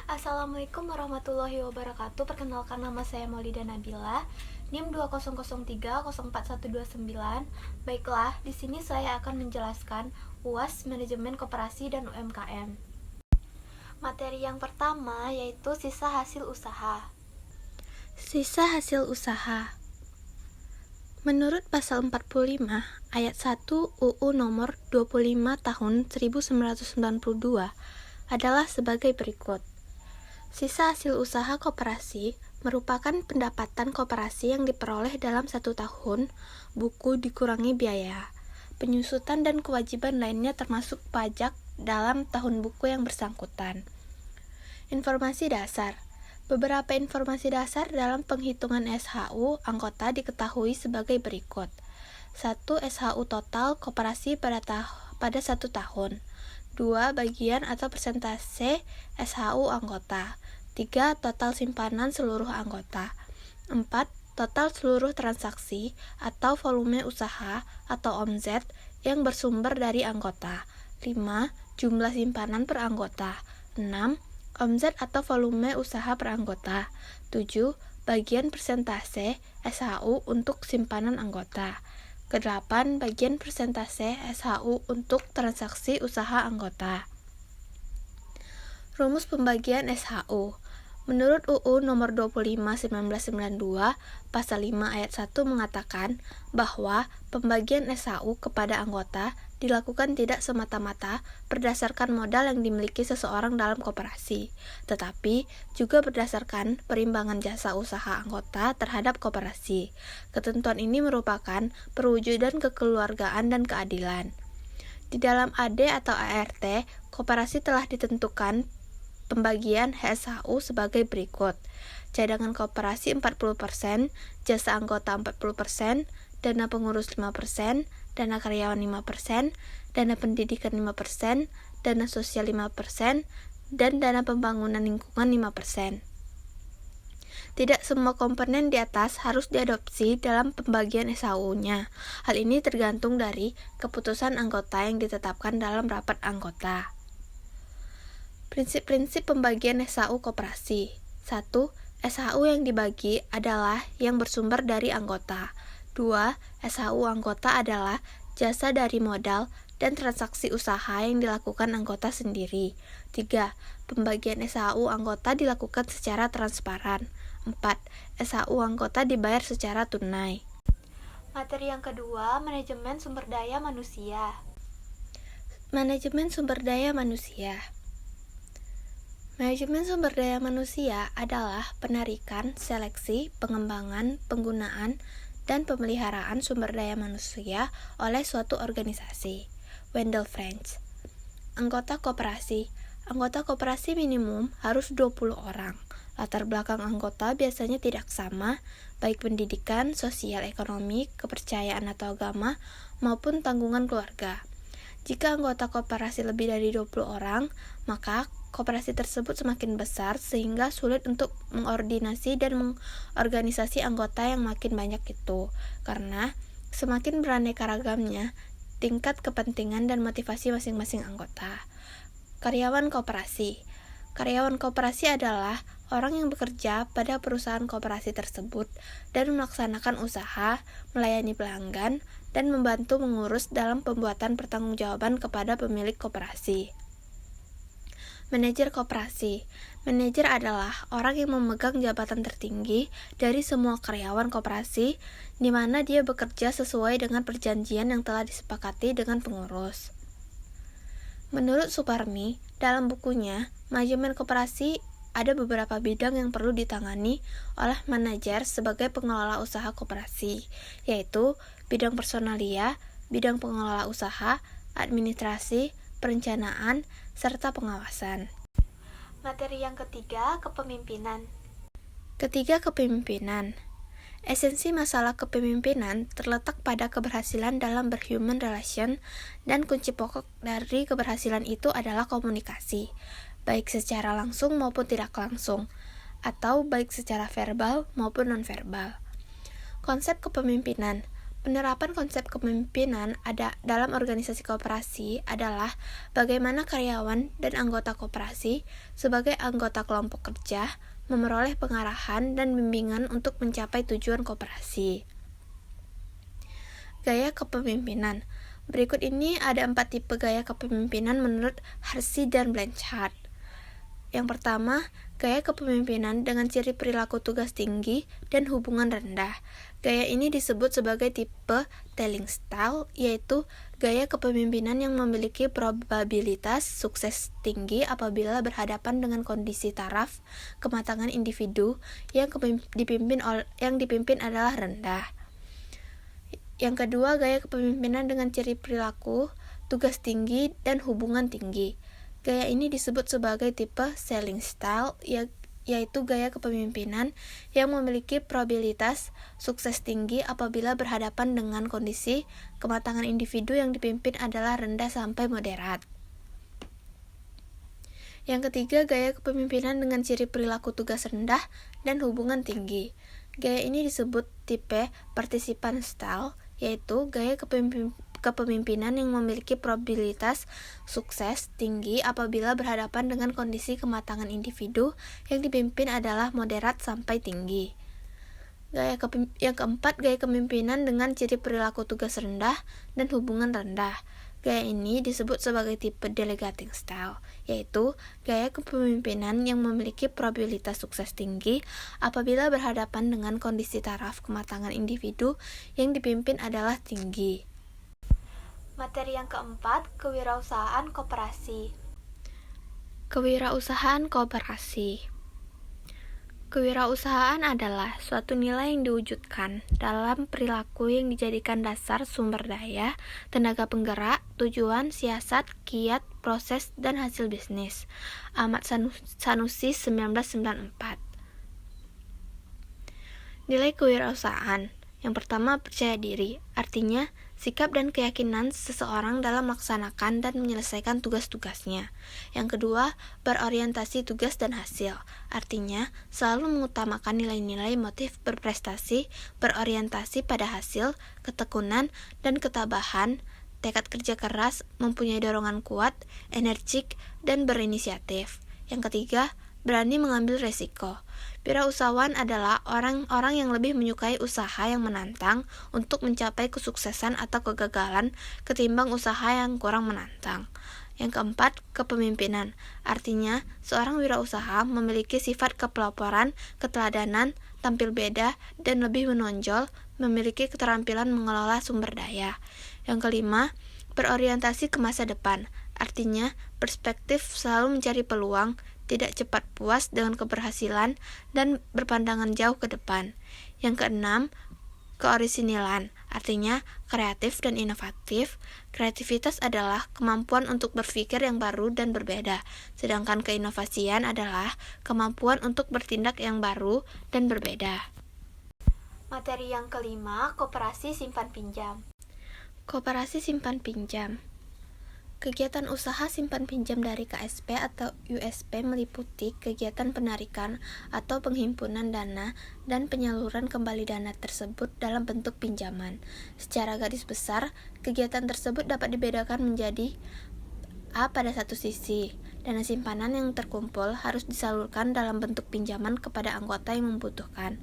Assalamualaikum warahmatullahi wabarakatuh. Perkenalkan, nama saya Maulida Nabila, NIM 2003041129. Baiklah, di sini saya akan menjelaskan UAS Manajemen Koperasi dan UMKM. Materi yang pertama yaitu sisa hasil usaha. Sisa hasil usaha. Menurut pasal 45 ayat 1 UU nomor 25 tahun 1992 adalah sebagai berikut. Sisa hasil usaha koperasi merupakan pendapatan koperasi yang diperoleh dalam 1 tahun, buku dikurangi biaya, penyusutan dan kewajiban lainnya termasuk pajak dalam tahun buku yang bersangkutan. Informasi dasar. Beberapa informasi dasar dalam penghitungan SHU anggota diketahui sebagai berikut. 1. SHU total koperasi pada 1 tahun. 2. Bagian atau persentase SHU anggota. 3. Total simpanan seluruh anggota. 4. Total seluruh transaksi atau volume usaha atau omzet yang bersumber dari anggota. 5. Jumlah simpanan per anggota. 6. Omzet atau volume usaha per anggota. 7. Bagian persentase SHU untuk simpanan anggota. Ke-8. Bagian persentase SHU untuk transaksi usaha anggota. Rumus pembagian SHU. Menurut UU nomor 25/1992, pasal 5 ayat 1 mengatakan bahwa pembagian SHU kepada anggota dilakukan tidak semata-mata berdasarkan modal yang dimiliki seseorang dalam koperasi, tetapi juga berdasarkan perimbangan jasa usaha anggota terhadap koperasi. Ketentuan ini merupakan perwujudan kekeluargaan dan keadilan. Di dalam AD atau ART, koperasi telah ditentukan pembagian SHU sebagai berikut. Cadangan koperasi 40%, jasa anggota 40%, dana pengurus 5%, dana karyawan 5%, dana pendidikan 5%, dana sosial 5%, dan dana pembangunan lingkungan 5%. Tidak semua komponen di atas harus diadopsi dalam pembagian SHU-nya. Hal ini tergantung dari keputusan anggota yang ditetapkan dalam rapat anggota. Prinsip-prinsip pembagian SHU koperasi. 1. SHU yang dibagi adalah yang bersumber dari anggota. 2. SHU anggota adalah jasa dari modal dan transaksi usaha yang dilakukan anggota sendiri. 3. Pembagian SHU anggota dilakukan secara transparan. 4. SHU anggota dibayar secara tunai. Materi yang kedua, manajemen sumber daya manusia. Manajemen sumber daya manusia. Manajemen sumber daya manusia adalah penarikan, seleksi, pengembangan, penggunaan, dan pemeliharaan sumber daya manusia oleh suatu organisasi. Wendell French. Anggota koperasi. Anggota koperasi minimum harus 20 orang. Latar belakang anggota biasanya tidak sama, baik pendidikan, sosial ekonomi, kepercayaan atau agama, maupun tanggungan keluarga. Jika anggota koperasi lebih dari 20 orang, maka koperasi tersebut semakin besar sehingga sulit untuk mengordinasi dan mengorganisasi anggota yang makin banyak itu, karena semakin beraneka ragamnya tingkat kepentingan dan motivasi masing-masing anggota. Karyawan koperasi. Karyawan koperasi adalah orang yang bekerja pada perusahaan koperasi tersebut dan melaksanakan usaha, melayani pelanggan, dan membantu mengurus dalam pembuatan pertanggungjawaban kepada pemilik koperasi. Manajer koperasi. Manajer adalah orang yang memegang jabatan tertinggi dari semua karyawan koperasi, di mana dia bekerja sesuai dengan perjanjian yang telah disepakati dengan pengurus. Menurut Suparmi, dalam bukunya, Manajemen Koperasi ada beberapa bidang yang perlu ditangani oleh manajer sebagai pengelola usaha koperasi, yaitu bidang personalia, bidang pengelola usaha, administrasi, perencanaan, serta pengawasan. Materi yang ketiga, kepemimpinan. Kepemimpinan. Esensi masalah kepemimpinan terletak pada keberhasilan dalam berhuman relation, dan kunci pokok dari keberhasilan itu adalah komunikasi, baik secara langsung maupun tidak langsung, atau baik secara verbal maupun nonverbal. Konsep kepemimpinan. Penerapan konsep kepemimpinan ada dalam organisasi koperasi adalah bagaimana karyawan dan anggota koperasi sebagai anggota kelompok kerja memperoleh pengarahan dan bimbingan untuk mencapai tujuan koperasi. Gaya kepemimpinan. Berikut ini ada 4 tipe gaya kepemimpinan menurut Hersey dan Blanchard. Yang pertama, gaya kepemimpinan dengan ciri perilaku tugas tinggi dan hubungan rendah. Gaya ini disebut sebagai tipe telling style, yaitu gaya kepemimpinan yang memiliki probabilitas sukses tinggi apabila berhadapan dengan kondisi taraf kematangan individu yang dipimpin adalah rendah. Yang kedua, gaya kepemimpinan dengan ciri perilaku tugas tinggi dan hubungan tinggi. Gaya ini disebut sebagai tipe selling style, yaitu gaya kepemimpinan yang memiliki probabilitas sukses tinggi apabila berhadapan dengan kondisi kematangan individu yang dipimpin adalah rendah sampai moderat. Yang ketiga, gaya kepemimpinan dengan ciri perilaku tugas rendah dan hubungan tinggi. Gaya ini disebut tipe participant style, yaitu gaya kepemimpinan yang memiliki probabilitas sukses tinggi apabila berhadapan dengan kondisi kematangan individu yang dipimpin adalah moderat sampai tinggi. Yang keempat, gaya kepemimpinan dengan ciri perilaku tugas rendah dan hubungan rendah. Gaya ini disebut sebagai tipe delegating style, yaitu gaya kepemimpinan yang memiliki probabilitas sukses tinggi apabila berhadapan dengan kondisi taraf kematangan individu yang dipimpin adalah tinggi. Materi yang keempat, kewirausahaan koperasi. Kewirausahaan koperasi. Kewirausahaan adalah suatu nilai yang diwujudkan dalam perilaku yang dijadikan dasar sumber daya, tenaga penggerak, tujuan, siasat, kiat, proses, dan hasil bisnis. Ahmad Sanusi 1994. Nilai kewirausahaan. Yang pertama, percaya diri, artinya sikap dan keyakinan seseorang dalam melaksanakan dan menyelesaikan tugas-tugasnya. Yang kedua, berorientasi tugas dan hasil, artinya selalu mengutamakan nilai-nilai motif berprestasi, berorientasi pada hasil, ketekunan, dan ketabahan, tekad kerja keras, mempunyai dorongan kuat, energik, dan berinisiatif. Yang ketiga, berani mengambil resiko. Wirausahawan adalah orang-orang yang lebih menyukai usaha yang menantang untuk mencapai kesuksesan atau kegagalan ketimbang usaha yang kurang menantang. Yang keempat, kepemimpinan. Artinya, seorang wirausaha memiliki sifat kepeloporan, keteladanan, tampil beda, dan lebih menonjol, memiliki keterampilan mengelola sumber daya. Yang kelima, berorientasi ke masa depan. Artinya, perspektif selalu mencari peluang, tidak cepat puas dengan keberhasilan, dan berpandangan jauh ke depan. Yang keenam, keorisinilan, artinya kreatif dan inovatif. Kreativitas adalah kemampuan untuk berpikir yang baru dan berbeda, sedangkan keinovasian adalah kemampuan untuk bertindak yang baru dan berbeda. Materi yang kelima, koperasi simpan pinjam. Koperasi simpan pinjam. Kegiatan usaha simpan pinjam dari KSP atau USP meliputi kegiatan penarikan atau penghimpunan dana dan penyaluran kembali dana tersebut dalam bentuk pinjaman. Secara garis besar, kegiatan tersebut dapat dibedakan menjadi A. Pada satu sisi, dana simpanan yang terkumpul harus disalurkan dalam bentuk pinjaman kepada anggota yang membutuhkan.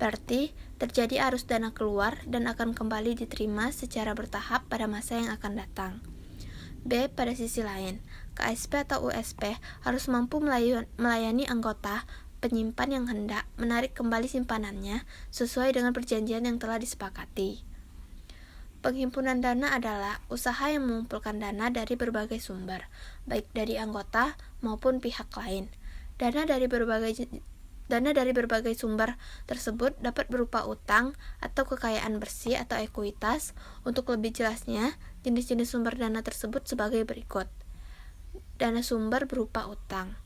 Berarti, terjadi arus dana keluar dan akan kembali diterima secara bertahap pada masa yang akan datang. B. Pada sisi lain, KSP atau USP harus mampu melayani anggota penyimpan yang hendak menarik kembali simpanannya sesuai dengan perjanjian yang telah disepakati. Penghimpunan dana adalah usaha yang mengumpulkan dana dari berbagai sumber, baik dari anggota maupun pihak lain. Dana dari berbagai sumber tersebut dapat berupa utang atau kekayaan bersih atau ekuitas. Untuk lebih jelasnya, jenis-jenis sumber dana tersebut sebagai berikut. Dana sumber berupa utang,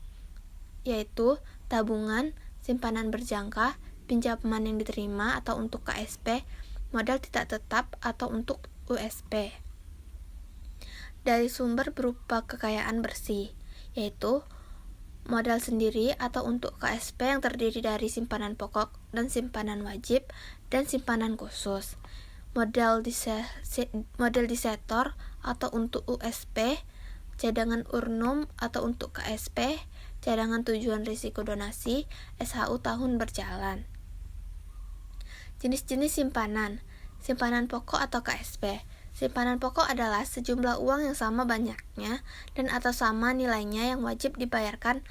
yaitu tabungan, simpanan berjangka, pinjaman yang diterima atau untuk KSP, modal tidak tetap atau untuk USP. Dari sumber berupa kekayaan bersih, yaitu modal sendiri atau untuk KSP yang terdiri dari simpanan pokok dan simpanan wajib dan simpanan khusus. model disetor atau untuk USP, cadangan urnum atau untuk KSP, cadangan tujuan risiko donasi, SHU tahun berjalan. Jenis-jenis simpanan pokok atau KSP. Simpanan pokok adalah sejumlah uang yang sama banyaknya dan atau sama nilainya yang wajib dibayarkan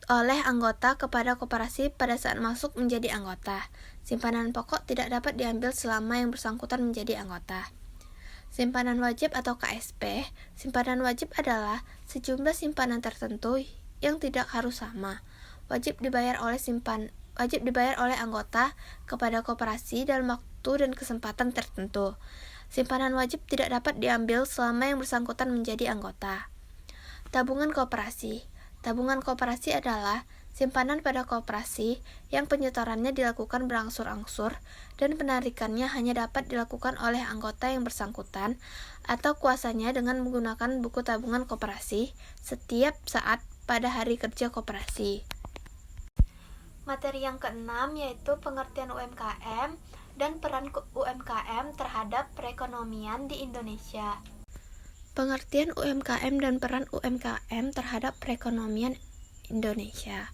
oleh anggota kepada koperasi pada saat masuk menjadi anggota. Simpanan pokok tidak dapat diambil selama yang bersangkutan menjadi anggota. Simpanan wajib atau KSP. Simpanan wajib adalah sejumlah simpanan tertentu yang tidak harus sama. Wajib dibayar oleh anggota kepada koperasi dalam waktu dan kesempatan tertentu. Simpanan wajib tidak dapat diambil selama yang bersangkutan menjadi anggota. Tabungan koperasi. Tabungan koperasi adalah simpanan pada koperasi yang penyetorannya dilakukan berangsur-angsur dan penarikannya hanya dapat dilakukan oleh anggota yang bersangkutan atau kuasanya dengan menggunakan buku tabungan koperasi setiap saat pada hari kerja koperasi. Materi yang keenam yaitu pengertian UMKM dan peran UMKM terhadap perekonomian di Indonesia. Pengertian UMKM dan peran UMKM terhadap perekonomian Indonesia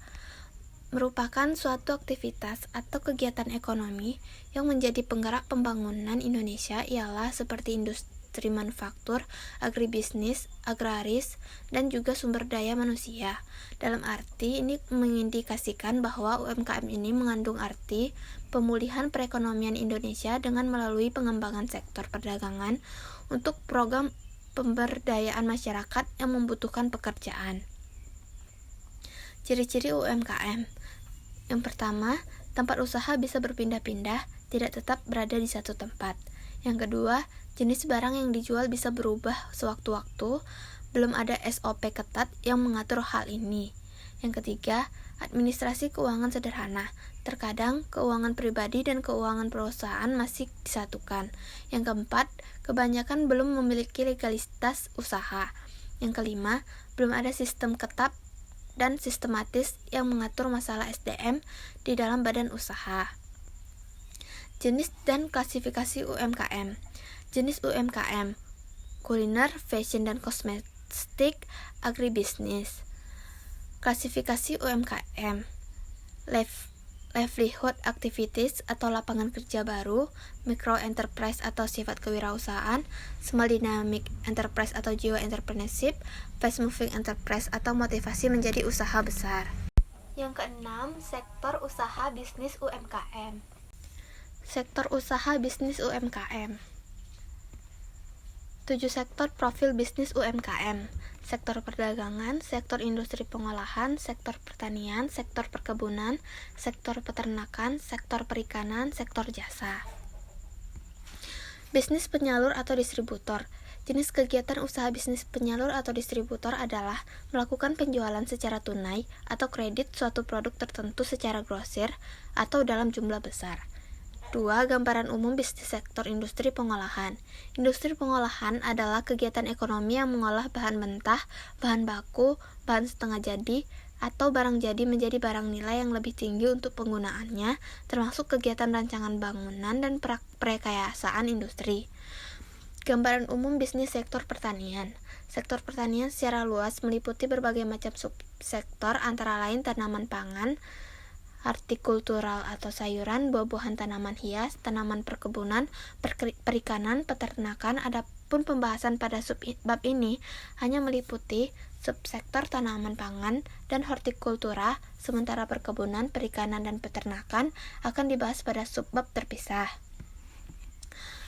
merupakan suatu aktivitas atau kegiatan ekonomi yang menjadi penggerak pembangunan Indonesia ialah seperti industri manufaktur, agribisnis, agraris, dan juga sumber daya manusia. Dalam arti ini mengindikasikan bahwa UMKM ini mengandung arti pemulihan perekonomian Indonesia dengan melalui pengembangan sektor perdagangan untuk program pemberdayaan masyarakat yang membutuhkan pekerjaan. Ciri-ciri UMKM. Yang pertama, tempat usaha bisa berpindah-pindah, tidak tetap berada di satu tempat. Yang kedua, jenis barang yang dijual bisa berubah sewaktu-waktu, belum ada SOP ketat yang mengatur hal ini. Yang ketiga, administrasi keuangan sederhana. Terkadang, keuangan pribadi dan keuangan perusahaan masih disatukan. Yang keempat, kebanyakan belum memiliki legalitas usaha. Yang kelima, belum ada sistem ketat dan sistematis yang mengatur masalah SDM di dalam badan usaha. Jenis dan klasifikasi UMKM. Jenis UMKM: kuliner, fashion dan kosmetik, agribisnis. Klasifikasi UMKM: livelihood activities atau lapangan kerja baru, micro enterprise atau sifat kewirausahaan, small dynamic enterprise atau jiwa entrepreneurship, fast moving enterprise atau motivasi menjadi usaha besar. Yang keenam, sektor usaha bisnis UMKM. Sektor usaha bisnis UMKM. 7 sektor profil bisnis UMKM. Sektor perdagangan, sektor industri pengolahan, sektor pertanian, sektor perkebunan, sektor peternakan, sektor perikanan, sektor jasa. Bisnis penyalur atau distributor. Jenis kegiatan usaha bisnis penyalur atau distributor adalah melakukan penjualan secara tunai atau kredit suatu produk tertentu secara grosir atau dalam jumlah besar. 2. Gambaran umum bisnis sektor industri pengolahan. Industri pengolahan adalah kegiatan ekonomi yang mengolah bahan mentah, bahan baku, bahan setengah jadi, atau barang jadi menjadi barang nilai yang lebih tinggi untuk penggunaannya, termasuk kegiatan rancangan bangunan dan perekayasaan industri. Gambaran umum bisnis sektor pertanian. Sektor pertanian secara luas meliputi berbagai macam subsektor antara lain tanaman pangan, hortikultural atau sayuran, buah-buahan, tanaman hias, tanaman perkebunan, perikanan, peternakan. Adapun pembahasan pada subbab ini hanya meliputi subsektor tanaman pangan dan hortikultura, sementara perkebunan, perikanan, dan peternakan akan dibahas pada subbab terpisah.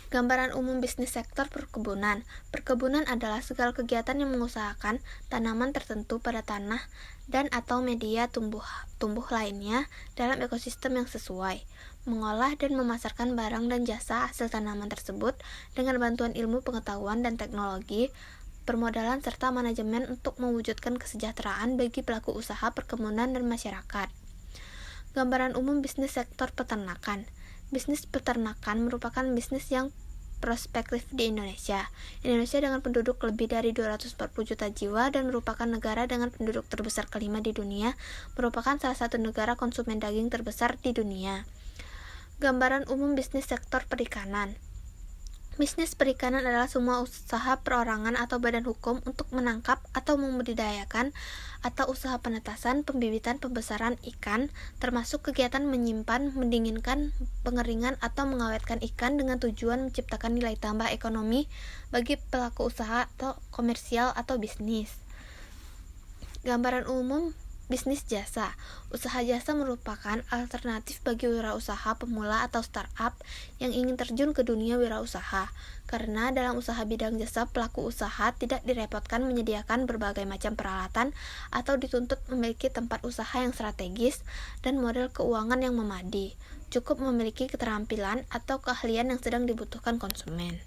Gambaran umum bisnis sektor perkebunan. Perkebunan adalah segala kegiatan yang mengusahakan tanaman tertentu pada tanah dan atau media tumbuh lainnya dalam ekosistem yang sesuai, mengolah dan memasarkan barang dan jasa hasil tanaman tersebut dengan bantuan ilmu pengetahuan dan teknologi, permodalan serta manajemen untuk mewujudkan kesejahteraan bagi pelaku usaha perkebunan dan masyarakat. Gambaran umum bisnis sektor peternakan. Bisnis peternakan merupakan bisnis yang prospektif di Indonesia. Indonesia dengan penduduk lebih dari 240 juta jiwa dan merupakan negara dengan penduduk terbesar kelima di dunia, merupakan salah satu negara konsumen daging terbesar di dunia. Gambaran umum bisnis sektor perikanan. Bisnis perikanan adalah semua usaha perorangan atau badan hukum untuk menangkap atau membudidayakan atau usaha penetasan, pembibitan, pembesaran ikan, termasuk kegiatan menyimpan, mendinginkan, pengeringan, atau mengawetkan ikan dengan tujuan menciptakan nilai tambah ekonomi bagi pelaku usaha atau komersial atau bisnis. Gambaran umum bisnis jasa. Usaha jasa merupakan alternatif bagi wirausaha pemula atau startup yang ingin terjun ke dunia wirausaha. Karena dalam usaha bidang jasa, pelaku usaha tidak direpotkan menyediakan berbagai macam peralatan atau dituntut memiliki tempat usaha yang strategis dan model keuangan yang memadai. Cukup memiliki keterampilan atau keahlian yang sedang dibutuhkan konsumen.